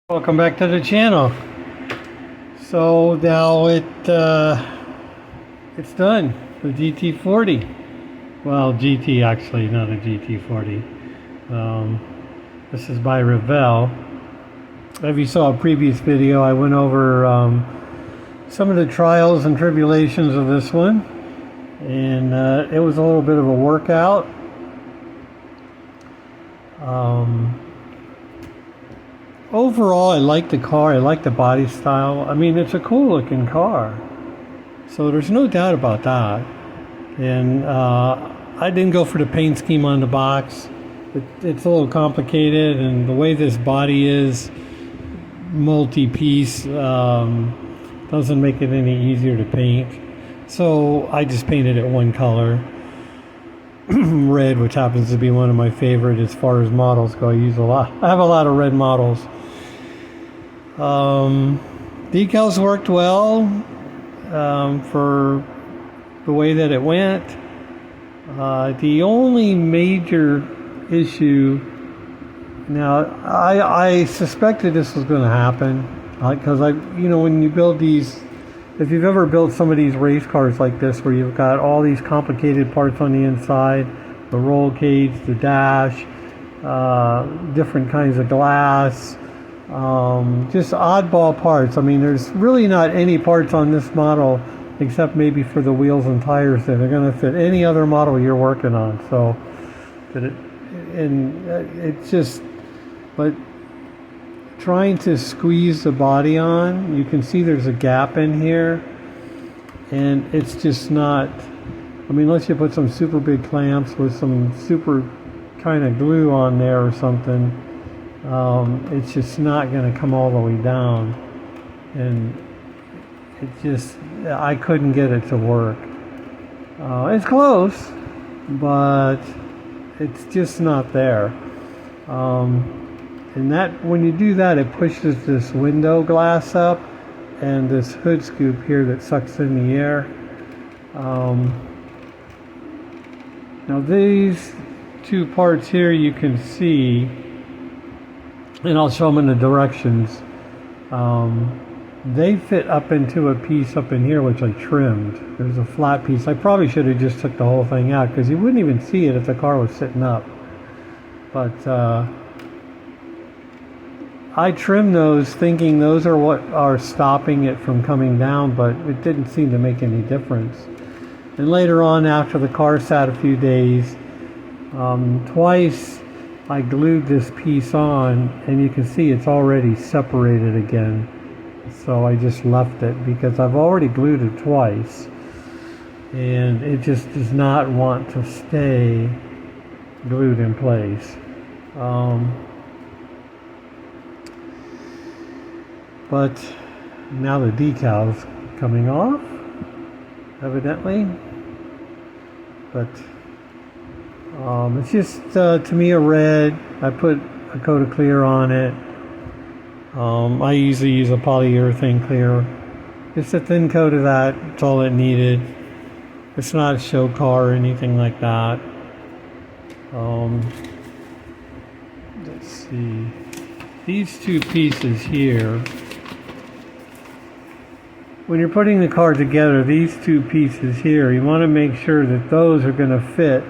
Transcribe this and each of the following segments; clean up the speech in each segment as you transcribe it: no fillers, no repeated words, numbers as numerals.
Welcome back to the channel. So now it's done. The GT40. Well, GT actually, not a GT40. This is by Revell. If you saw a previous video, I went over some of the trials and tribulations of this one, and it was a little bit of a workout. Overall, I like the car. I like the body style. I mean, it's a cool looking car. So there's no doubt about that. And I didn't go for the paint scheme on the box. It's a little complicated, and the way this body is multi-piece doesn't make it any easier to paint. So I just painted it one color. Red, which happens to be one of my favorite as far as models go. I have a lot of red models. Decals worked well for the way that it went. The only major issue, now I suspected this was going to happen because when you build these, if you've ever built some of these race cars like this where you've got all these complicated parts on the inside, the roll cage, the dash, different kinds of glass, just oddball parts. I mean, there's really not any parts on this model except maybe for the wheels and tires that are going to fit any other model you're working on. So, it's just, but trying to squeeze the body on, you can see there's a gap in here, and it's just not, I mean, unless you put some super big clamps with some super kind of glue on there or something, it's just not going to come all the way down. And it just, I couldn't get it to work. It's close, but it's just not there. And that, when you do that, it pushes this window glass up and this hood scoop here that sucks in the air. Now these two parts here you can see, and I'll show them in the directions. They fit up into a piece up in here which I trimmed. There's a flat piece. I probably should have just took the whole thing out because you wouldn't even see it if the car was sitting up. But I trimmed those thinking those are what are stopping it from coming down, but it didn't seem to make any difference. And later on, after the car sat a few days, twice I glued this piece on, and you can see it's already separated again. So I just left it because I've already glued it twice, and it just does not want to stay glued in place. But now the decal's coming off, evidently. But it's just, to me, a red. I put a coat of clear on it. I usually use a polyurethane clear. Just a thin coat of that. It's all it needed. It's not a show car or anything like that. Let's see. These two pieces here, when you're putting the car together, these two pieces here, you want to make sure that those are going to fit.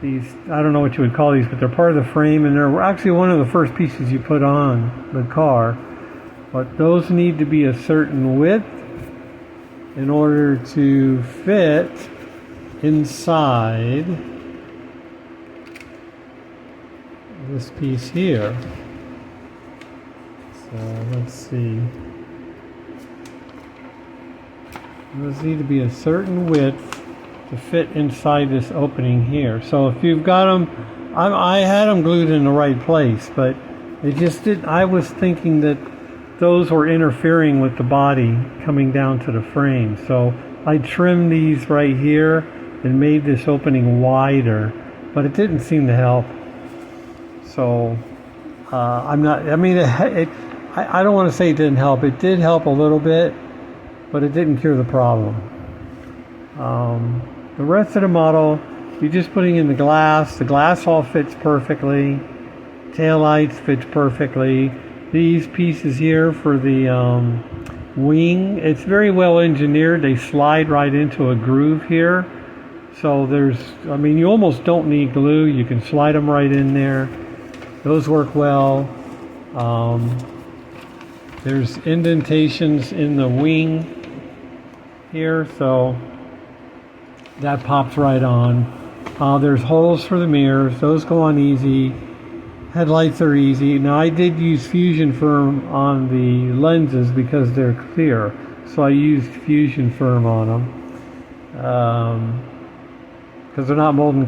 These, I don't know what you would call these, but they're part of the frame, and they're actually one of the first pieces you put on the car. But those need to be a certain width in order to fit inside this piece here. So let's see. Those need to be a certain width to fit inside this opening here. So if you've got them, I had them glued in the right place, but it just didn't. I was thinking that those were interfering with the body coming down to the frame. So I trimmed these right here and made this opening wider, but it didn't seem to help. So I don't want to say it didn't help. It did help a little bit, but it didn't cure the problem. The rest of the model, you're just putting in the glass. The glass all fits perfectly. Taillights fits perfectly. these pieces here for the wing, it's very well engineered. They slide right into a groove here. So I mean, you almost don't need glue. You can slide them right in there. Those work well. There's indentations in the wing here, so that pops right on. There's holes for the mirrors. Those go on easy. Headlights are easy. Now, I did use Fusion Firm on the lenses because they're clear, so I used Fusion Firm on them. Because they're not molded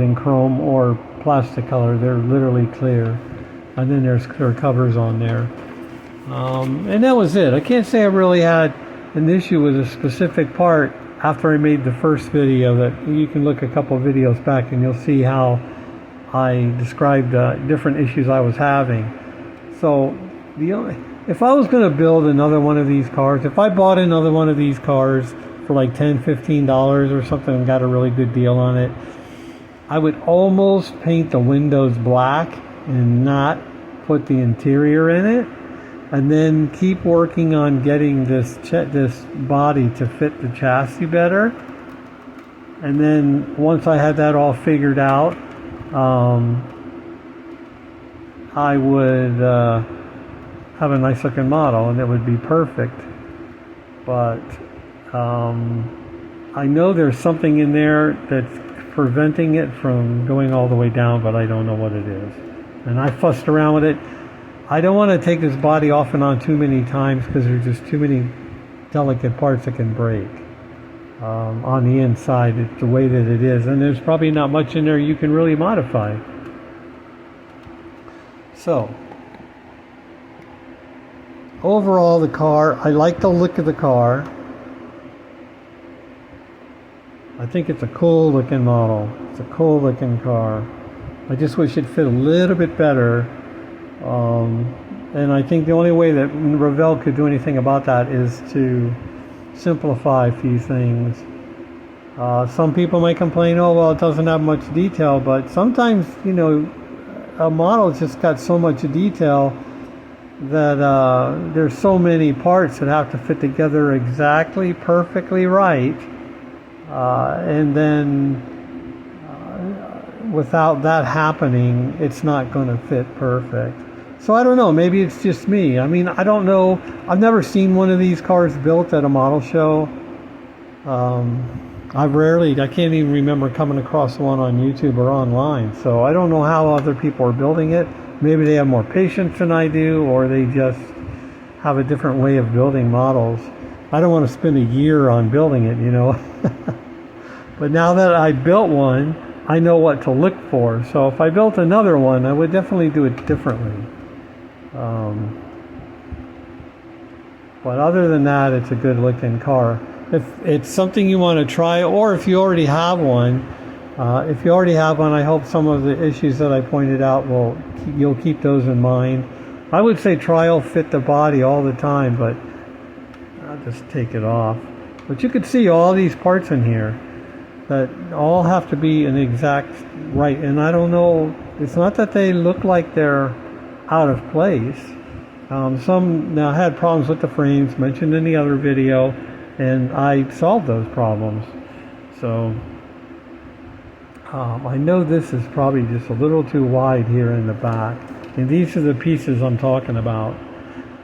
in chrome or plastic color. They're literally clear. And then there's clear covers on there. And that was it. I can't say I really had an issue with a specific part after I made the first video. That you can look a couple of videos back and you'll see how I described different issues I was having. So if I was going to build another one of these cars, if I bought another one of these cars for like $10-15 or something and got a really good deal on it, I would almost paint the windows black and not put the interior in it, and then keep working on getting this body to fit the chassis better. And then once I had that all figured out, I would have a nice looking model and it would be perfect. But I know there's something in there that's preventing it from going all the way down, but I don't know what it is. And I fussed around with it. I don't want to take this body off and on too many times because there's just too many delicate parts that can break on the inside. It's the way that it is, and there's probably not much in there you can really modify. So overall, the car, I like the look of the car. I think it's a cool looking model. It's a cool looking car. I just wish it fit a little bit better. And I think the only way that Revell could do anything about that is to simplify a few things. Some people may complain, oh, well, it doesn't have much detail, but sometimes, you know, a model just got so much detail that there's so many parts that have to fit together exactly, perfectly right. And then without that happening, it's not going to fit perfect. So I don't know, maybe it's just me. I mean, I don't know. I've never seen one of these cars built at a model show. I can't even remember coming across one on YouTube or online. So I don't know how other people are building it. Maybe they have more patience than I do, or they just have a different way of building models. I don't want to spend a year on building it, you know. But now that I built one, I know what to look for. So if I built another one, I would definitely do it differently. But other than that, it's a good looking car. If it's something you want to try, or if you already have one, I hope some of the issues that I pointed out you'll keep those in mind. I would say trial fit the body all the time, but I'll just take it off. But you can see all these parts in here that all have to be an exact right. And I don't know, it's not that they look like they're out of place. Some now had problems with the frames, mentioned in the other video, and I solved those problems. So I know this is probably just a little too wide here in the back, and these are the pieces I'm talking about.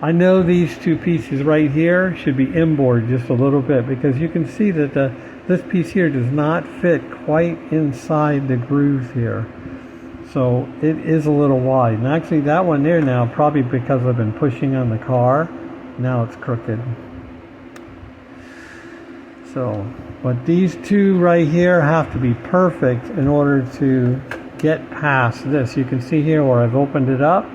I know these two pieces right here should be inboard just a little bit, because you can see that this piece here does not fit quite inside the grooves here. So it is a little wide. And actually that one there now, probably because I've been pushing on the car, now it's crooked. So, but these two right here have to be perfect in order to get past this. You can see here where I've opened it up,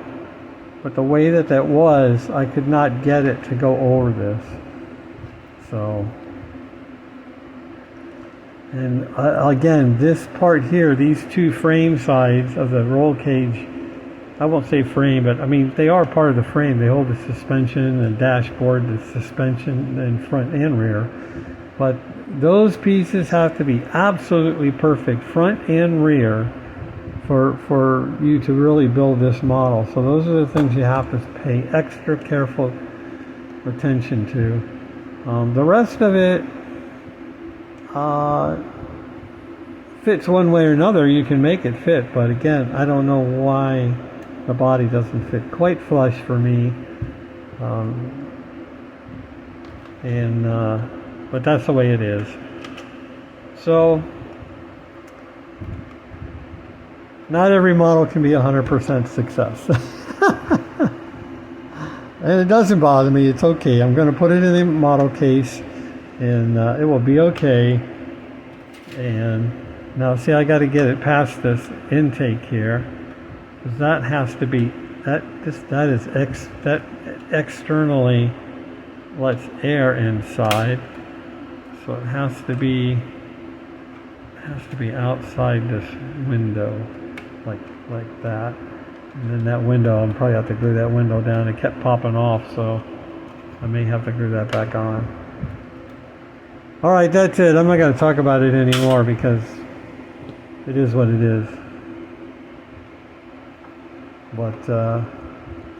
but the way that was, I could not get it to go over this. So, and again, this part here, these two frame sides of the roll cage, I won't say frame, but I mean, they are part of the frame. They hold the suspension and dashboard, the suspension in front and rear. But those pieces have to be absolutely perfect, front and rear, for you to really build this model. So those are the things you have to pay extra careful attention to. The rest of it fits one way or another. You can make it fit, but again, I don't know why the body doesn't fit quite flush for me. But that's the way it is. So not every model can be 100% success. And it doesn't bother me. It's okay. I'm going to put it in the model case, and it will be okay. And now, see, I got to get it past this intake here, because that has to be that externally lets air inside, so it has to be outside this window, like that. And then that window, I'll probably have to glue that window down. It kept popping off, so I may have to glue that back on. All right, that's it. I'm not going to talk about it anymore because it is what it is. But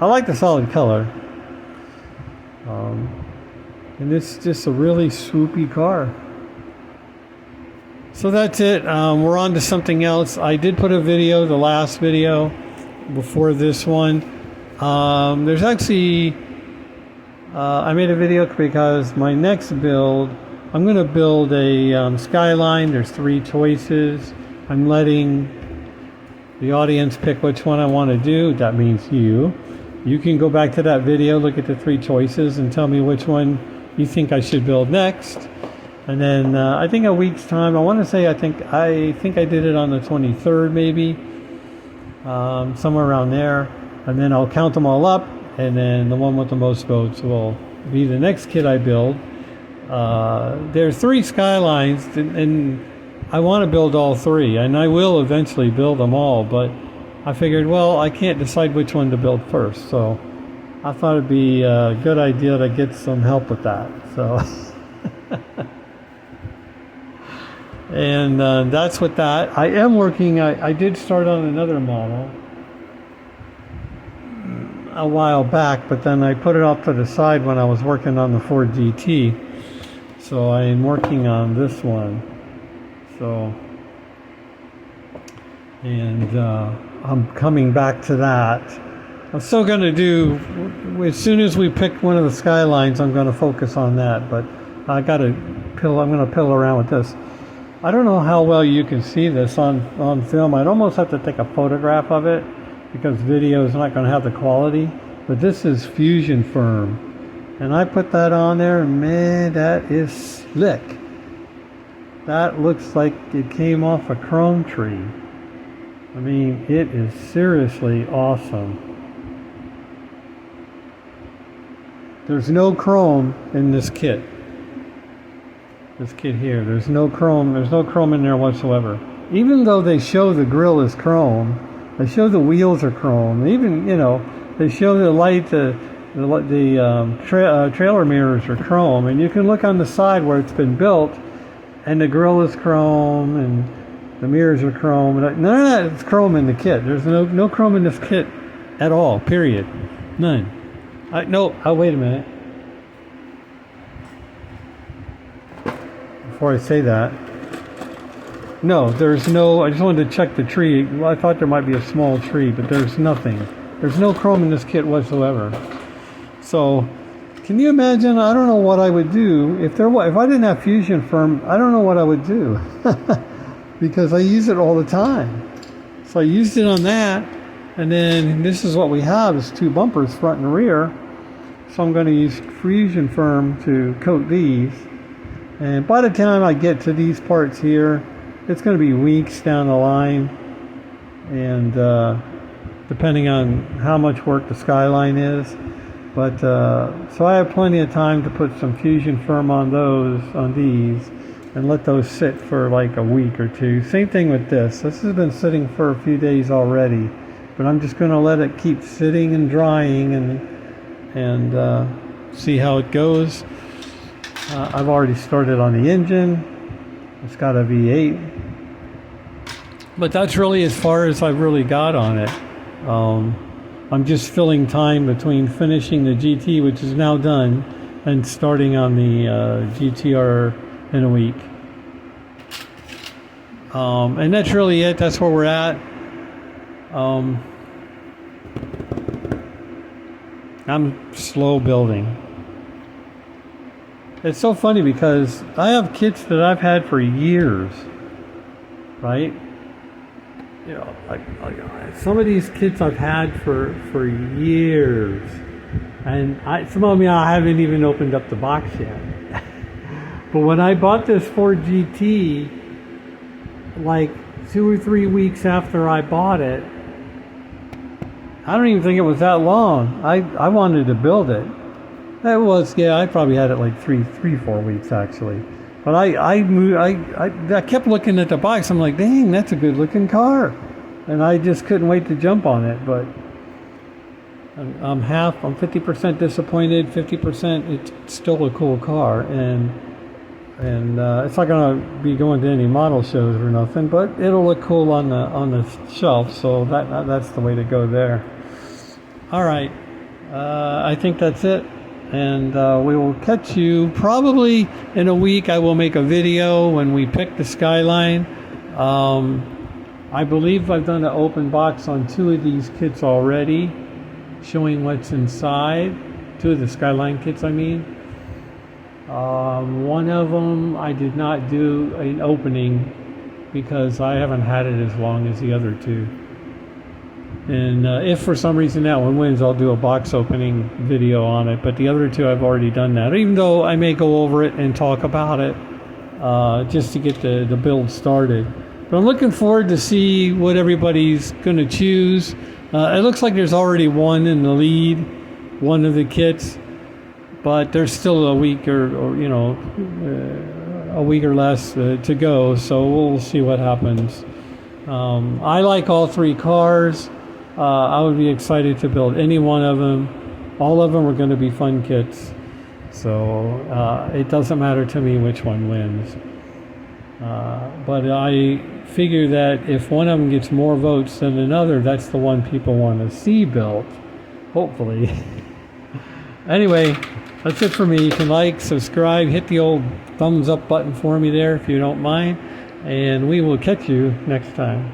I like the solid color. And it's just a really swoopy car. So that's it. We're on to something else. I did put a video, the last video before this one. There's actually, I made a video because my next build, I'm going to build a Skyline. There's 3 choices. I'm letting the audience pick which one I want to do. That means you. You can go back to that video, look at the 3 choices, and tell me which one you think I should build next. And then I think a week's time, I want to say I think I did it on the 23rd maybe, somewhere around there. And then I'll count them all up, and then the one with the most votes will be the next kit I build. There's 3 Skylines, and I want to build all 3, and I will eventually build them all, but I figured, well, I can't decide which one to build first, so I thought it'd be a good idea to get some help with that. So and that's with that. I am working, I did start on another model a while back, but then I put it off to the side when I was working on the Ford GT. So I am working on this one. So, and I'm coming back to that. I'm still going to do, as soon as we pick one of the Skylines, I'm going to focus on that. But I'm going to pill around with this. I don't know how well you can see this on film. I'd almost have to take a photograph of it because video is not going to have the quality. But this is Fusion Firm. And I put that on there, and man, that is slick. That looks like it came off a chrome tree. I mean, it is seriously awesome. There's no chrome in this kit. This kit here, there's no chrome in there whatsoever. Even though they show the grille is chrome, they show the wheels are chrome, even, they show the light, trailer mirrors are chrome, and you can look on the side where it's been built, and the grille is chrome, and the mirrors are chrome. None of that is chrome in the kit. There's no chrome in this kit at all, period. None. Wait a minute. Before I say that, no, there's no, I just wanted to check the tree. Well, I thought there might be a small tree, but there's nothing. There's no chrome in this kit whatsoever. So, can you imagine? I don't know what I would do if I didn't have Fusion Firm. I don't know what I would do because I use it all the time. So I used it on that, and then this is what we have: is 2 bumpers, front and rear. So I'm going to use Fusion Firm to coat these. And by the time I get to these parts here, it's going to be weeks down the line, and depending on how much work the Skyline is. But so I have plenty of time to put some Fusion Firm on these, and let those sit for like a week or 2. Same thing with this. This has been sitting for a few days already, but I'm just going to let it keep sitting and drying and see how it goes. I've already started on the engine. It's got a V8. But that's really as far as I've really got on it. I'm just filling time between finishing the GT, which is now done, and starting on the GTR in a week. And that's really it. That's where we're at. I'm slow building. It's so funny because I have kits that I've had for years, right? You know, like some of these kits I've had for years, and some of them I haven't even opened up the box yet. But when I bought this Ford GT, like 2 or 3 weeks after I bought it, I don't even think it was that long. I wanted to build it. It was, yeah, I probably had it like 4 weeks actually. But I kept looking at the box. I'm like, dang, that's a good looking car. And I just couldn't wait to jump on it. But I'm 50% disappointed, 50% it's still a cool car. And it's not going to be going to any model shows or nothing, but it'll look cool on the shelf. So that's the way to go there. All right, I think that's it. And we will catch you probably in a week. I will make a video when we pick the Skyline. I believe I've done an open box on 2 of these kits already, showing what's inside. 2 of the Skyline kits, I mean. One of them I did not do an opening because I haven't had it as long as the other 2. And if for some reason that one wins, I'll do a box opening video on it. But the other 2, I've already done that. Even though I may go over it and talk about it just to get the build started. But I'm looking forward to see what everybody's going to choose. It looks like there's already one in the lead, one of the kits. But there's still a week or a week or less to go. So we'll see what happens. I like all 3 cars. I would be excited to build any one of them. All of them are going to be fun kits. So it doesn't matter to me which one wins. But I figure that if one of them gets more votes than another, that's the one people want to see built. Hopefully. Anyway, that's it for me. You can like, subscribe, hit the old thumbs up button for me there if you don't mind. And we will catch you next time.